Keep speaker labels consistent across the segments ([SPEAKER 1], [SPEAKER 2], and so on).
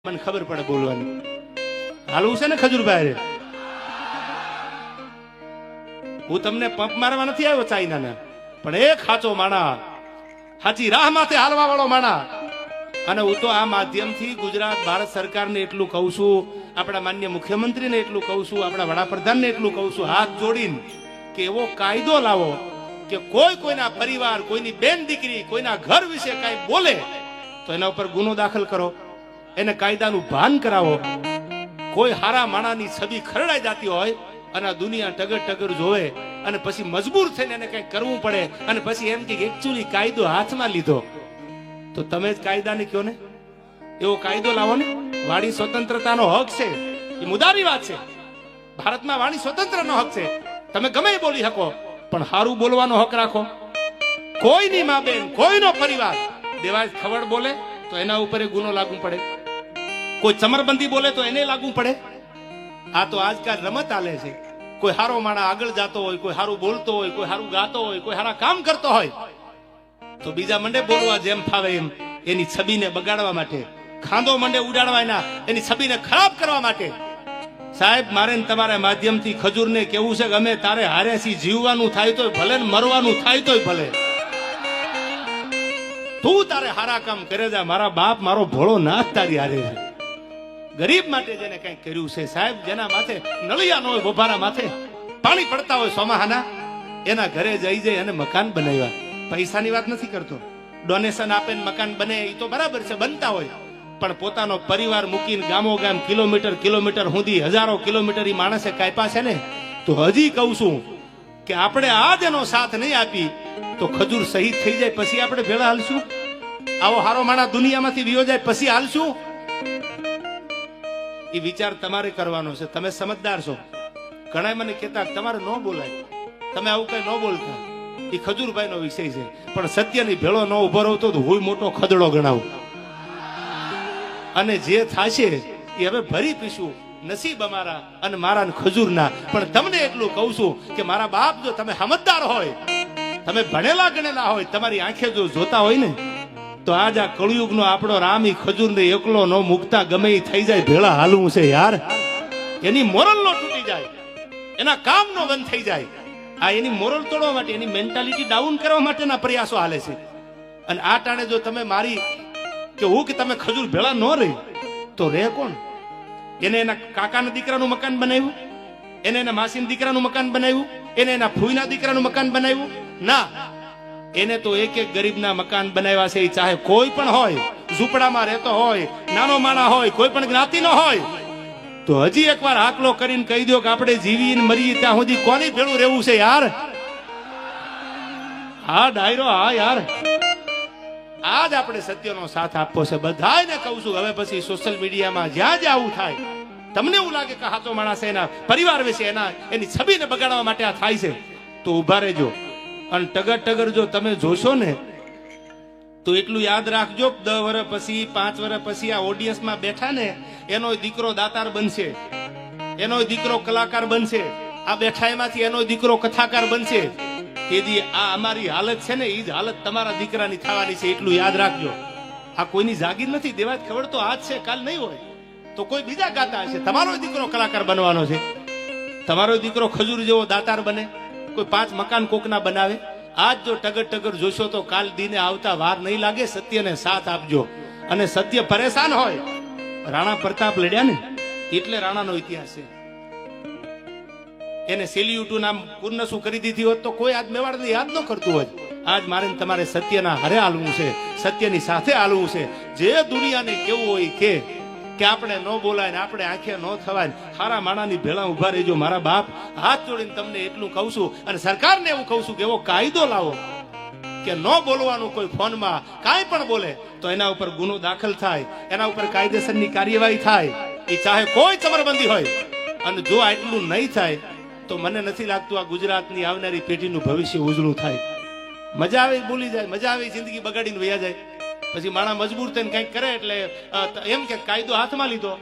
[SPEAKER 1] મને ખબર પડે બોલવાની હાલવું છે ને ખજૂરભાઈ હું તમને પંપ મારવા નથી આવ્યો ચાઇનાના પણ એક સાચો માણા સાચી રાહ માથે હાલવા વાળો માણા અને હું તો આ માધ્યમથી ગુજરાત ભારત સરકારને એટલું કહું છું, આપણા માન્ય મુખ્યમંત્રીને એટલું કહું છું, આપણા વડાપ્રધાનને એટલું કહું છું, હાથ જોડીને કે એવો કાયદો લાવો કે કોઈ કોઈના પરિવાર, કોઈની બેન દીકરી, કોઈના ઘર વિશે કાંઈ બોલે તો એના ઉપર ગુનો દાખલ કરો, એને કાયદાનું ભાન કરાવો. કોઈ હારા માણાની છબી ખરડાઈ જતી હોય અને આ દુનિયા ટગર ટગર જોવે અને પછી મજબૂર થઈને એને કંઈક કરવું પડે અને પછી એમ કે એકચ્યુઅલી કાયદો હાથમાં લીધો તો તમે જ કાયદાને કહો ને. એવો કાયદો લાવો ને. વાણી સ્વતંત્રતાનો હક છે, એ મુદ્દાની વાત છે. ભારતમાં વાણી સ્વતંત્રનો હક છે, તમે ગમે બોલી શકો પણ સારું બોલવાનો હક રાખો. કોઈની મા બેન, કોઈનો પરિવાર દેવાજ ખબર બોલે તો એના ઉપર ગુનો લાગુ પડે, કોઈ ચમરબંધી બોલે તો એને લાગુ પડે. આ તો આજકાલ રમત આલે છે. કોઈ હારો માણા આગળ જાતો હોય, કોઈ હારું બોલતો હોય, કોઈ હારું ગાતો હોય, કોઈ હારા કામ કરતો હોય તો બીજા મંડે બોલવા જેમ ફાવે એમ એની છબીને બગાડવા માટે, ખાંદો મંડે ઉડાડવા એના એની છબીને ખરાબ કરવા માટે. સાહેબ, મારે તમારા માધ્યમથી ખજૂરને કેવું છે કે અમે તારે હારેથી જીવવાનું થાય તોય ભલે ને મરવાનું થાય તોય ભલે, તું તારે હારા કામ કરે જા. મારા બાપ, મારો ભોળો નાથ તારી હારે છે. ગરીબ માટે જેને કઈ કર્યું છે સાહેબ, જેના માથે નળિયા ન હોય, બોભારા માથે પાણી પડતા હોય સોમાહાના, એના ઘરે જઈ જઈ અને મકાન બનાવ્યા. પૈસાની વાત નથી કરતો, ડોનેશન આપે મકાન બને એ તો બરાબર છે, બનતા હોય, પણ પોતાનો પરિવાર મૂકીને ગામો ગામ કિલોમીટર કિલોમીટર સુધી હજારો કિલોમીટર એ માણસે કાપ્યા છે ને. તો હજી કહું છું કે આપણે આજ એનો સાથ નહીં આપી તો ખજૂર શહીદ થઈ જાય પછી આપણે ભેળા હાલશું? આવો હારો માણા દુનિયામાંથી વિયો જાય પછી હાલશું? એ વિચાર તમારે કરવાનો છે. તમે સમજદાર છો. ઘણા મને કહેતા તમારે ન બોલાય, તમે આવું કઈ ન બોલતા. એ ખજૂરભાઈ નો વિષય છે, પણ સત્યની ભેળો ન ઉભો રહો તો હું મોટો ખદડો ગણાવું. અને જે થશે એ હવે ભરી પીશું, નસીબ અમારા અને મારા ખજૂરના. પણ તમને એટલું કહું છું કે મારા બાપ, જો તમે સમજદાર હોય, તમે ભણેલા ગણેલા હોય, તમારી આંખે જો જોતા હોય ને તો આજ આ કળિયુગનો આપણો રામ ઈ ખજૂરને એકલો ન મુકતા ગમે એ થઈ જાય ભેળા હાલવું છે યાર. એની મોરલ નો તૂટી જાય, એના કામ નો બંધ થઈ જાય. આ એની મોરલ તોડવા માટે, એની મેન્ટાલિટી ડાઉન કરવા માટેના પ્રયાસો હાલે છે. અને આ ટાણે જો તમે મારી કે હું કે તમે ખજૂર ભેળા ન રહી તો રે કોણ? એને એના કાકાના દીકરાનું મકાન બનાવ્યું, એને એના માસીના દીકરાનું મકાન બનાવ્યું, એને એના ફૂઈના દીકરાનું મકાન બનાવ્યું? ના, એને તો એક એક ગરીબના મકાન બનાવ્યા છે. ચાહે કોઈ પણ હોય, ઝૂંપડામાં રહેતો હોય, નાનો માણા હોય, કોઈ પણ જ્ઞાતિનો હોય, તો હજી એકવાર આકલો કરીને કહી દો કે આપણે જીવીને મરીએ ત્યાં સુધી કોની ભેળું રહેવું છે યાર? હા ડાયરો, હા યાર, આજ આપણે સત્યનો સાથ આપવો છે. બધાને કહું છું હવે પછી સોશિયલ મીડિયામાં જ્યાં જ્યાં આવું થાય, તમને એવું લાગે કે હાચો માણસ એના પરિવાર વિશે એની છબીને બગાડવા માટે આ થાય છે તો ઉભા રહેજો. અને ટગર ટગર જો તમે જોશો ને તો એટલું યાદ રાખજો, 10 વર્ષ પછી, 5 વર્ષ પછી આ ઓડિયન્સમાં બેઠા ને એનો દીકરો દાતાર બનશે, એનો દીકરો કલાકાર બનશે, આ બેઠા એમાંથી એનો દીકરો કથાકાર બનશે. તેથી આ અમારી હાલત છે ને, એ જ હાલત તમારા દીકરાની થવાની છે. એટલું યાદ રાખજો. આ કોઈની જાગીર નથી. દેવા ખબર તો આજ છે, કાલ નહીં હોય તો કોઈ બીજા ગાતા હશે. તમારો દીકરો કલાકાર બનવાનો છે, તમારો દીકરો ખજૂર જેવો દાતાર બને, કોઈ 5 મકાન કોકના બનાવે. આજ જો ટગર ટગર જોશો તો કાલ દીને આવતા વાર નહીં લાગે. સત્યને સાથ આપજો. અને સત્ય પરેશાન હોય, રાણા પ્રતાપ લડ્યા ને એટલે રાણાનો ઇતિહાસ છે. એને સેલ્યુટુ નામ કુર્નસું કરી દીધી હોત તો કોઈ આજ મેવાડને યાદ ન કરતું હોય. આજ મારે તમારે સત્યના હારે હાલવું છે, સત્યની સાથે હાલવું છે. જે દુનિયાને કેવું હોય કે આપણે ન બોલાય ને આપણે આંખે ન થવાય, હારા માણાની ભેળા ઉભા રહેજો. મારા બાપ, હાથ જોડીને તમને એટલું કહું છું. અને સરકારને એવું કહું છું કે એવો કાયદો લાવો કે ન બોલવાનું. કોઈ ફોનમાં કાંઈ પણ બોલે તો એના ઉપર ગુનો દાખલ થાય, એના ઉપર કાયદેસરની કાર્યવાહી થાય. એ ચાહે કોઈ ચમરબંધી હોય. અને જો આટલું નહીં થાય તો મને નથી લાગતું આ ગુજરાતની આવનારી પેઢીનું ભવિષ્ય ઉજળું થાય. મજા આવે બોલી જાય, મજા આવે જિંદગી બગાડીને વયા જાય. પછી માણા મજબૂર થઈને કંઈક કરે એટલે એમ કે કાયદો હાથમાં લીધો.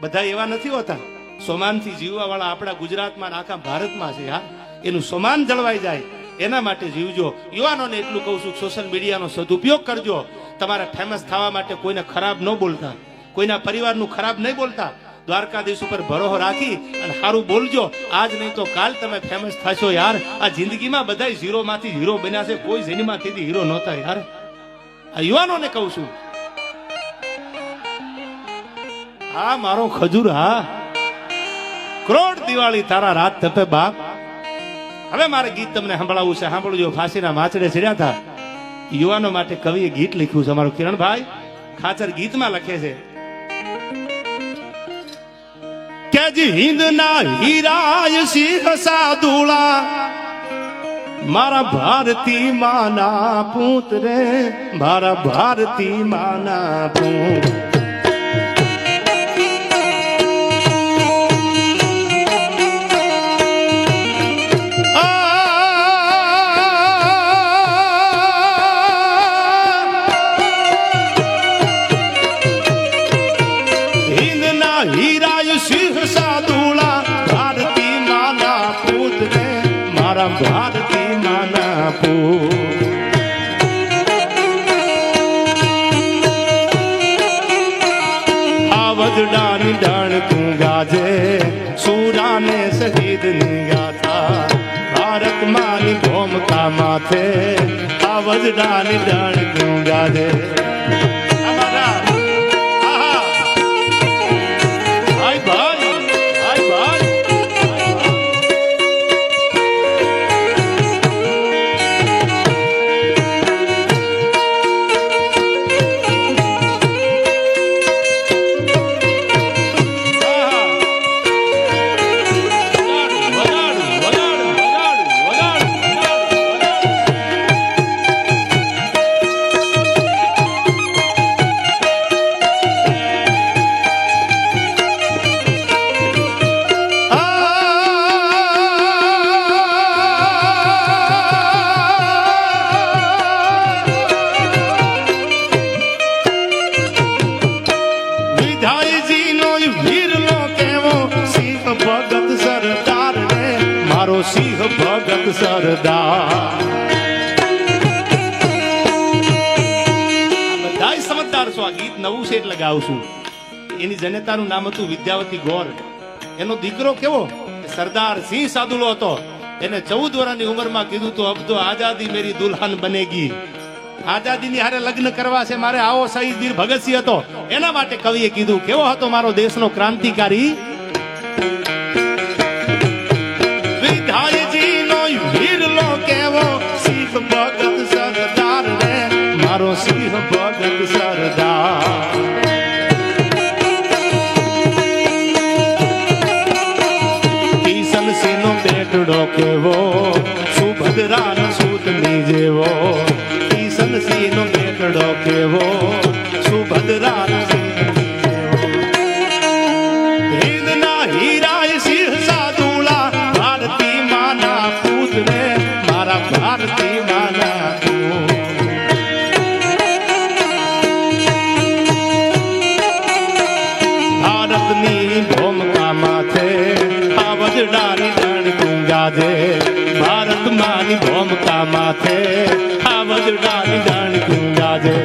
[SPEAKER 1] બધા એવા નથી હોતા. સોમાનથી જીવવા વાળા આપણા ગુજરાતમાં આખા ભારતમાં છે. હા, એનું સોમાન જળવાઈ જાય એના માટે જીવજો. યુવાનોને એટલું કહું છું, સોશિયલ મીડિયાનો સદુપયોગ કરજો. તમારે ફેમસ થવા માટે કોઈને ખરાબ ન બોલતા, કોઈના પરિવારનું ખરાબ નહીં બોલતા. દ્વારકાધીશ ઉપર ભરોસો રાખી અને સારું બોલજો. આજ નહીં તો કાલ તમે ફેમસ થશો યાર. આ જિંદગીમાં બધા ઝીરો માંથી હીરો બન્યા છે, કોઈ જન્મમાંથી હીરો નહોતા યાર. આ યુવાનોને કહું છું. હા મારો ખજૂર, હા કરોડ દિવાળી તારા રાત તપે બાપ. હવે મારે ગીત તમને સંભળાવવું છે, સાંભળજો. ફાંસીના માચડે ચડ્યા હતા યુવાનો માટે કવિએ ગીત લખ્યું છે. અમારો કિરણભાઈ ખાચર ગીતમાં લખે છે કે જી હિંદના હીરાય સિંહ સાદુળા મારા ભારતી માના પૂત રે, મારા ભારતી માના પૂત. હીરાય સિંહ સાદુળા ભારતી માના પૂત રે, મારા ભારતી માના પૂત. આવજડાની ડાણકું ગાજે સુરાને શહીદ ની ગાથા, ભારત માની ભૂમિકા માથે આવજડાની ડાણકું ગાજે. સિંહ ભગત સરદાર. બધા સમજદાર છો. આ ગીત નવું છે એટલે ગાઉં છું. એની જનેતાનું નામ હતું વિદ્યાવતી ગોર. એનો દીકરો કેવો સરદાર સિંહ સાદુલો હતો. એને 14 વર્ષની ઉંમરમાં કીધું તો અબ તો આઝાદી મેરી દુલ્હન બનેગી. આઝાદીની હારે લગ્ન કરવા છે મારે. આવો શહીદ વીર ભગતસિંહ હતો. એના માટે કવિએ કીધું કેવો હતો મારો દેશનો ક્રાંતિકારી. ભગત સરદાર રે, મારો સિંહ ભગત સરદાર. કિશન સિંહ નો બેટડો કેવો સુભદ્રાન સૂતની જેવો. કિશન સિંહ નો બેટડો કેવો સુભદ્રાન સૂતની જેવો. હિંદના હીરાય સિંહ સાદુળા ભારતી માના પૂત રે, મારા ભારતી માના પૂત. ભારતની ભૂમિકા માથે આવજડાની ડાણકું ગાજે. ભારત માની ભૂમિકા માથે આવજડાની ડાણકું ગાજે.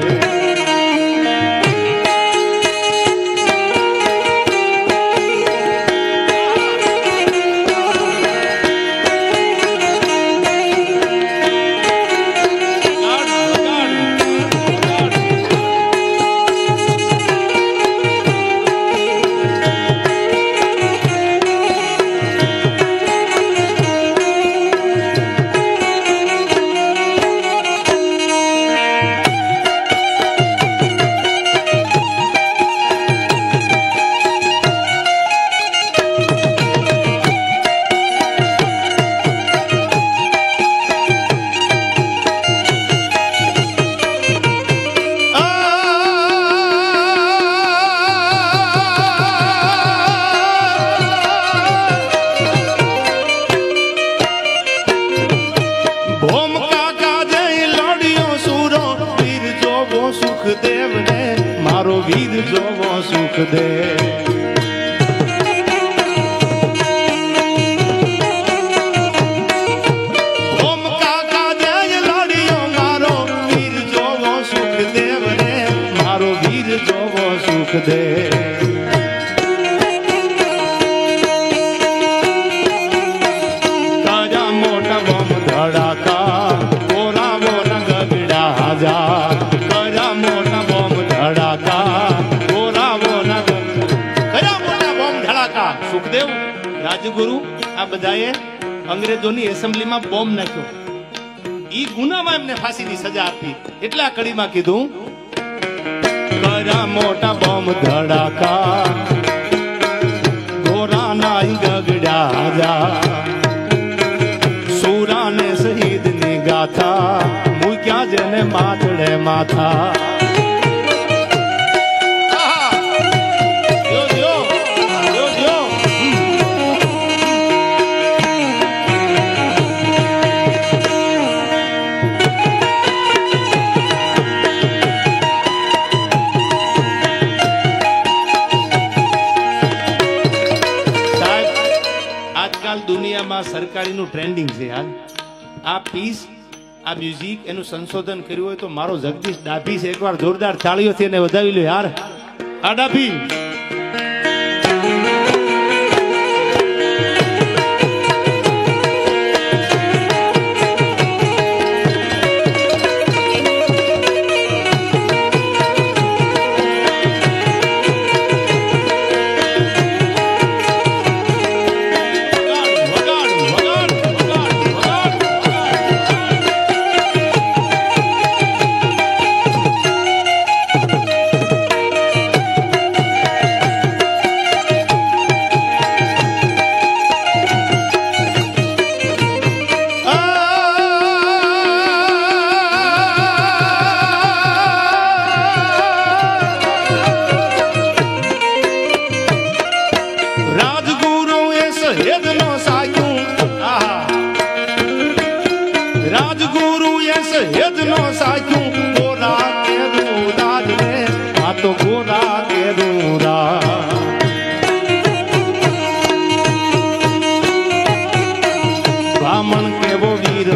[SPEAKER 1] સુખદેવ ને મારો વીર જોવો સુખદેવ. ઓમ કાકા જય લાડિયો મારો વીર જોવો સુખદેવ ને મારો વીર જોવો સુખદેવ. સુખદેવ, રાજગુરુ આ બધાએ અંગ્રેજોની એસેમ્બલીમાં બોમ્બ નાખ્યો. ઈ ગુનામાં એમને ફાંસીની સજા આપી. એટલે આ કડીમાં કીધું, કરા મોટા બોમ્બ ધડાકા, ઘોરાના ગગડ્યા જા, સુરાને શહીદની ગાથા, મૂક્યા જેને માથડે માથા. દુનિયામાં સરકારીનું ટ્રેન્ડિંગ છે યાર. આ પીસ, આ મ્યુઝિક, એનું સંશોધન કર્યું હોય તો મારો જગદીશ ડાભી છે. એકવાર જોરદાર તાળીઓથી એને વધાવી લો યાર. આ ડાભી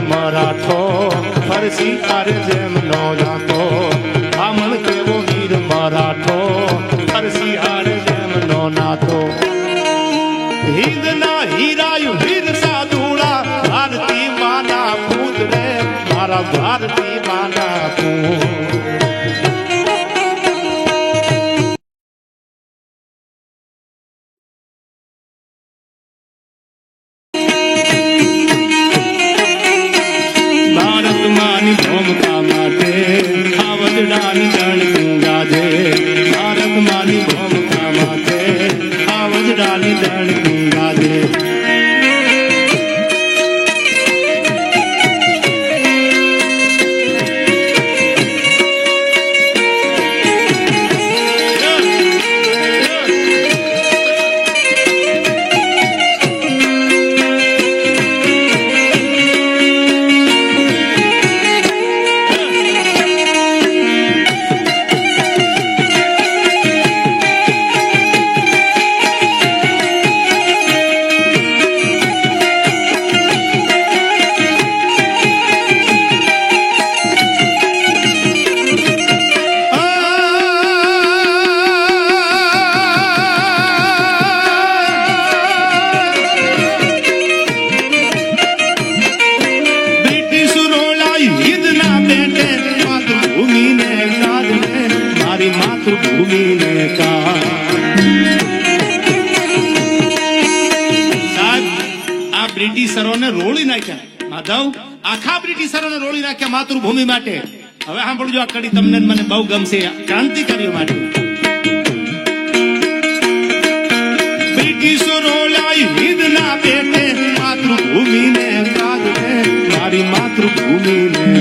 [SPEAKER 1] મરાઠો ફરસી તારે જેમ નો જાતો. બામણ કેવો વીર મરાઠો ફરસી હારે જેમ નો નાતો. હિંદના હીરાયું વીર સાધુડા, ભારતી માના પૂત રે મારા ભારતી માના પૂત. બ્રિટિશરોને રોળી નાખ્યા માધવ, આખા બ્રિટિશરોને રોળી નાખ્યા માતૃભૂમિ માટે. હવે સાંભળજો આ કડી, તમને મને બહુ ગમશે. ક્રાંતિકારીઓ માટે બ્રિટિશરો લાઈ હિંદના પેટે, માતૃભૂમિને કાઢે મારી માતૃભૂમિને